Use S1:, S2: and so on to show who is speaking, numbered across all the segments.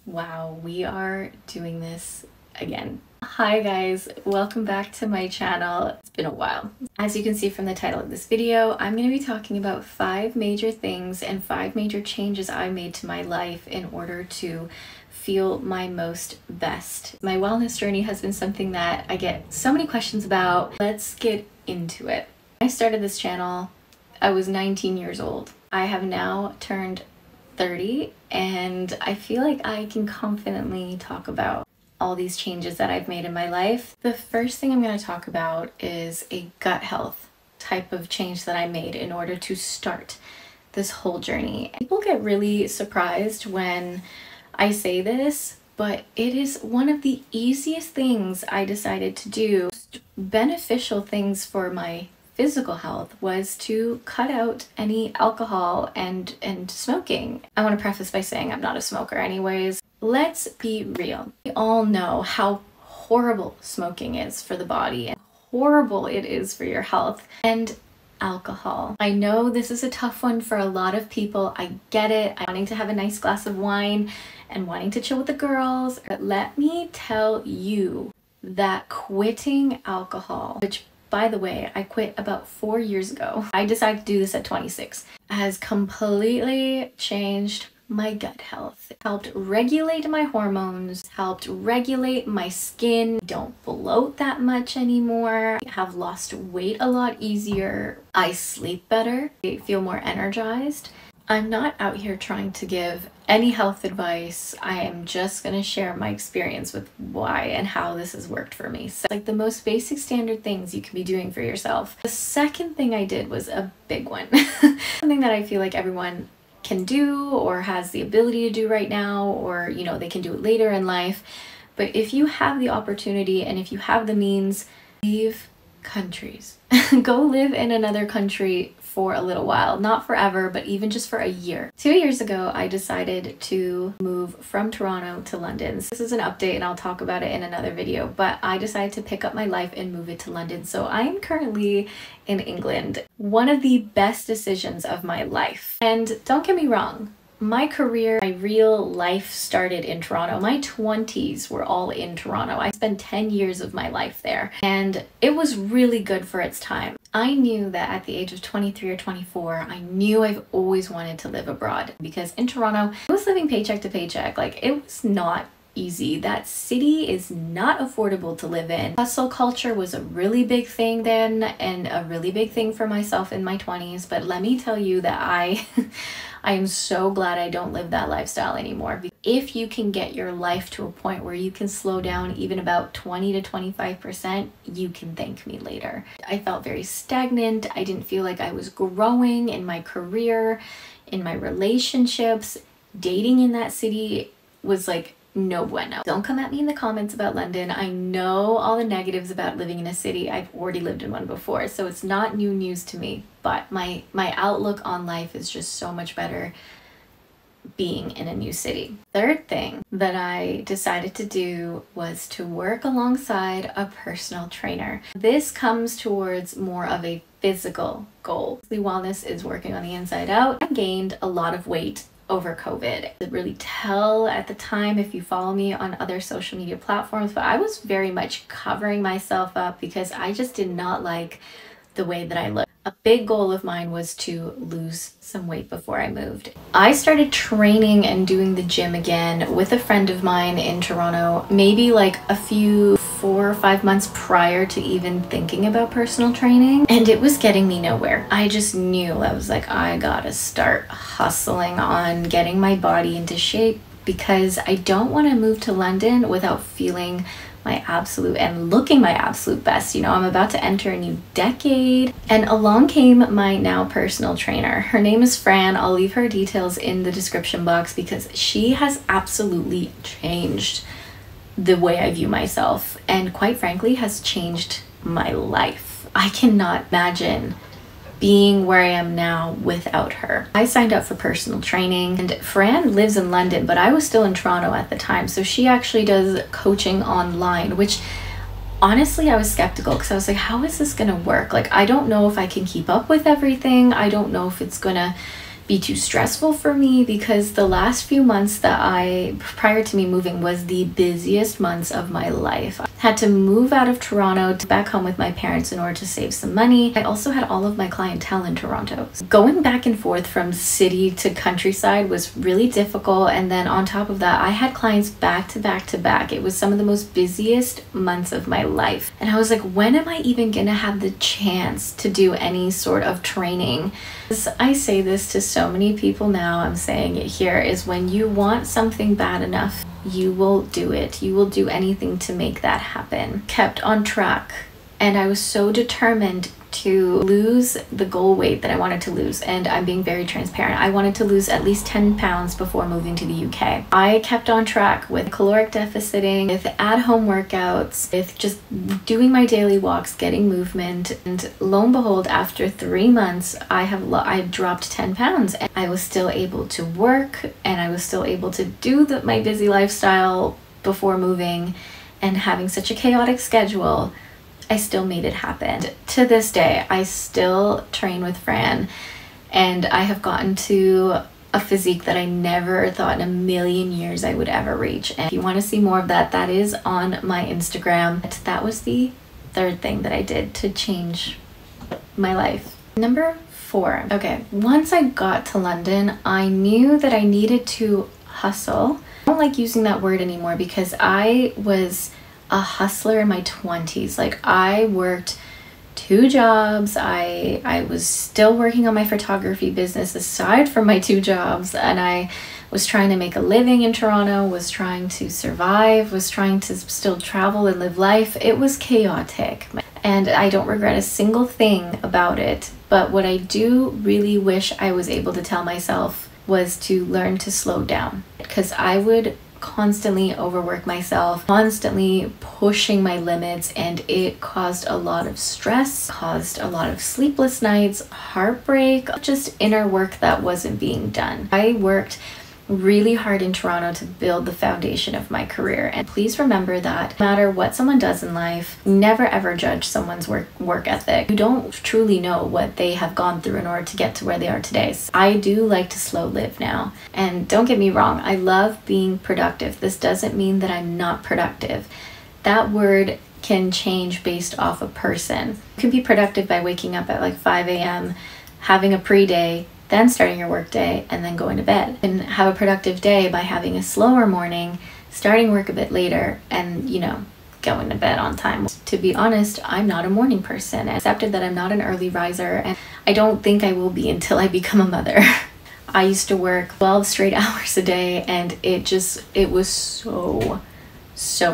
S1: Wow, we are doing this again. Hi guys, welcome back to my channel. It's been a while. As you can see from the title of this video, I'm going to be talking about 5 major things and 5 major changes I made to my life in order to feel my most best. My wellness journey has been something that I get so many questions about. Let's get into it. I started this channel, I was 19 years old. I have now turned 30 and I feel like I can confidently talk about all these changes that I've made in my life. The first thing I'm going to talk about is a gut health type of change that I made in order to start this whole journey. People get really surprised when I say this, but it is one of the easiest things I decided to do. Beneficial things for my physical health was to cut out any alcohol and smoking. I want to preface by saying I'm not a smoker anyways. Let's be real. We all know how horrible smoking is for the body and horrible it is for your health. And alcohol. I know this is a tough one for a lot of people. I get it. I'm wanting to have a nice glass of wine and wanting to chill with the girls. But let me tell you that quitting alcohol, which by the way, I quit about 4 years ago. I decided to do this at 26. Has completely changed my gut health. It helped regulate my hormones, helped regulate my skin. Don't bloat that much anymore. I have lost weight a lot easier. I sleep better. I feel more energized. I'm not out here trying to give any health advice. I am just going to share my experience with why and how this has worked for me. So like the most basic standard things you can be doing for yourself. The second thing I did was a big one. Something that I feel like everyone can do or has the ability to do right now, or you know, they can do it later in life. But if you have the opportunity and if you have the means, leave countries. Go live in another country for a little while, not forever, but even just for a year. 2 years ago, I decided to move from Toronto to London. This is an update and I'll talk about it in another video, but I decided to pick up my life and move it to London. So I am currently in England. One of the best decisions of my life. And don't get me wrong, my career, my real life started in Toronto. My 20s were all in Toronto. I spent 10 years of my life there and it was really good for its time. I knew that at the age of 23 or 24, I knew I've always wanted to live abroad because in Toronto, I was living paycheck to paycheck. Like it was not easy. That city is not affordable to live in. Hustle culture was a really big thing then and a really big thing for myself in my 20s. But let me tell you that I am so glad I don't live that lifestyle anymore. If you can get your life to a point where you can slow down even about 20 to 25%, you can thank me later. I felt very stagnant. I didn't feel like I was growing in my career, in my relationships. Dating in that city was like no bueno. Don't come at me in the comments about London. I know all the negatives about living in a city. I've already lived in one before, so it's not new news to me. But my outlook on life is just so much better being in a new city. Third thing that I decided to do was to work alongside a personal trainer. This comes towards more of a physical goal. The wellness is working on the inside out. I gained a lot of weight over COVID. I could really tell at the time if you follow me on other social media platforms, but I was very much covering myself up because I just did not like the way that I looked. A big goal of mine was to lose some weight before I moved. I started training and doing the gym again with a friend of mine in Toronto, maybe like a few 4 or 5 months prior to even thinking about personal training, and it was getting me nowhere. I just knew, I was like, I gotta start hustling on getting my body into shape because I don't want to move to London without feeling my absolute and looking my absolute best. You know, I'm about to enter a new decade. And along came my now personal trainer. Her name is Fran. I'll leave her details in the description box because she has absolutely changed the way I view myself and quite frankly has changed my life. I cannot imagine being where I am now without her. I signed up for personal training and Fran lives in London, but I was still in Toronto at the time. So she actually does coaching online, which honestly, I was skeptical because I was like, how is this gonna work? Like, I don't know if I can keep up with everything. I don't know if it's gonna be too stressful for me, because the last few months prior to me moving, was the busiest months of my life. I had to move out of Toronto to back home with my parents in order to save some money. I also had all of my clientele in Toronto. Going back and forth from city to countryside was really difficult, and then on top of that, I had clients back to back to back. It was some of the most busiest months of my life, and I was like, when am I even gonna have the chance to do any sort of training? I say this to so many people now, I'm saying it here, is when you want something bad enough, you will do it. You will do anything to make that happen. Kept on track, and I was so determined to lose the goal weight that I wanted to lose, and I'm being very transparent. I wanted to lose at least 10 pounds before moving to the UK. I kept on track with caloric deficiting, with at-home workouts, with just doing my daily walks, getting movement, and lo and behold, after 3 months, I dropped 10 pounds, and I was still able to work, and I was still able to do my busy lifestyle before moving, and having such a chaotic schedule, I still made it happen. To this day, I still train with Fran, and I have gotten to a physique that I never thought in a million years I would ever reach. And if you want to see more of that, that is on my Instagram. That was the third thing that I did to change my life. Number 4. Okay, once I got to London, I knew that I needed to hustle. I don't like using that word anymore, because I was a hustler in my 20s. Like, I worked 2 jobs. I was still working on my photography business aside from my 2 jobs, and I was trying to make a living in Toronto, was trying to survive, was trying to still travel and live life. It was chaotic, and I don't regret a single thing about it. But what I do really wish I was able to tell myself was to learn to slow down, because I would constantly overwork myself, constantly pushing my limits, and it caused a lot of stress, caused a lot of sleepless nights, heartbreak, just inner work that wasn't being done. I worked really hard in Toronto to build the foundation of my career, and please remember that no matter what someone does in life, never ever judge someone's work ethic. You don't truly know what they have gone through in order to get to where they are today. So I do like to slow live now, and don't get me wrong, I love being productive. This doesn't mean that I'm not productive. That word can change based off a person. You can be productive by waking up at like 5 a.m., having a pre-day, then starting your work day, and then going to bed. And have a productive day by having a slower morning, starting work a bit later, and going to bed on time. To be honest, I'm not a morning person. I accepted that I'm not an early riser, and I don't think I will be until I become a mother. I used to work 12 straight hours a day, and it was so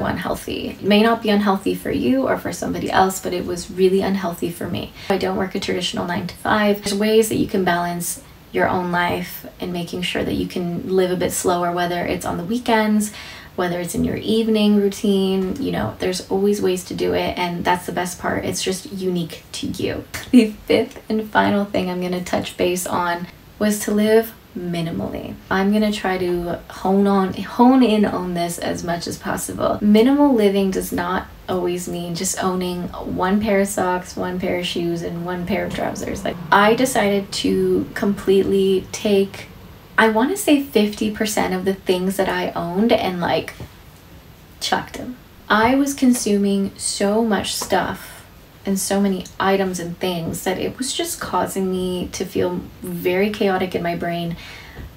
S1: unhealthy. It may not be unhealthy for you or for somebody else, but it was really unhealthy for me. I don't work a traditional 9 to 5. There's ways that you can balance your own life and making sure that you can live a bit slower, whether it's on the weekends, whether it's in your evening routine. There's always ways to do it, and that's the best part. It's just unique to you. The 5th and final thing I'm going to touch base on was to live minimally. I'm gonna try to hone in on this as much as possible. Minimal living does not always mean just owning 1 pair of socks, 1 pair of shoes, and 1 pair of trousers. Like, I decided to completely take, I want to say 50% of the things that I owned and like chucked them. I was consuming so much stuff and so many items and things that it was just causing me to feel very chaotic in my brain.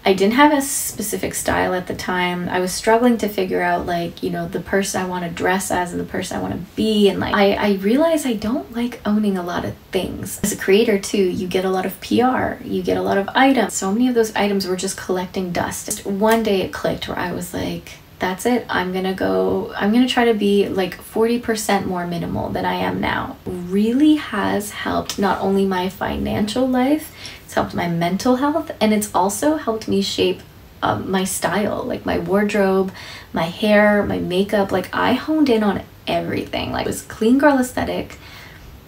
S1: I didn't have a specific style at the time. I was struggling to figure out the person I want to dress as and the person I want to be, and I realized I don't like owning a lot of things. As a creator too, you get a lot of PR, you get a lot of items. So many of those items were just collecting dust. Just one day it clicked where I was like, that's it. I'm gonna try to be like 40% more minimal than I am now. Really has helped not only my financial life, it's helped my mental health, and it's also helped me shape my style, like my wardrobe, my hair, my makeup. Like, I honed in on everything. Like, it was clean girl aesthetic,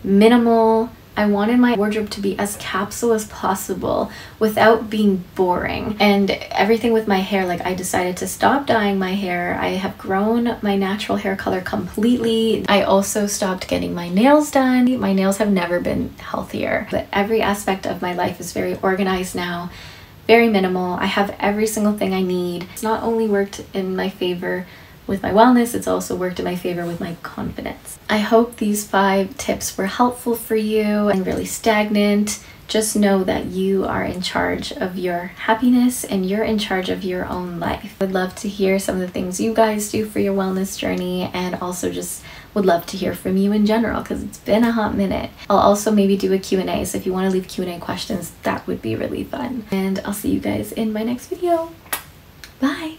S1: minimal. I wanted my wardrobe to be as capsule as possible without being boring. And everything with my hair, like, I decided to stop dyeing my hair. I have grown my natural hair color completely. I also stopped getting my nails done. My nails have never been healthier. But every aspect of my life is very organized now. very minimal. I have every single thing I need. It's not only worked in my favor with my wellness, it's also worked in my favor with my confidence. I hope these 5 tips were helpful for you and really stagnant. Just know that you are in charge of your happiness and you're in charge of your own life. I would love to hear some of the things you guys do for your wellness journey, and also just would love to hear from you in general because it's been a hot minute. I'll also maybe do a Q&A, so if you want to leave Q&A questions, that would be really fun. And I'll see you guys in my next video. Bye!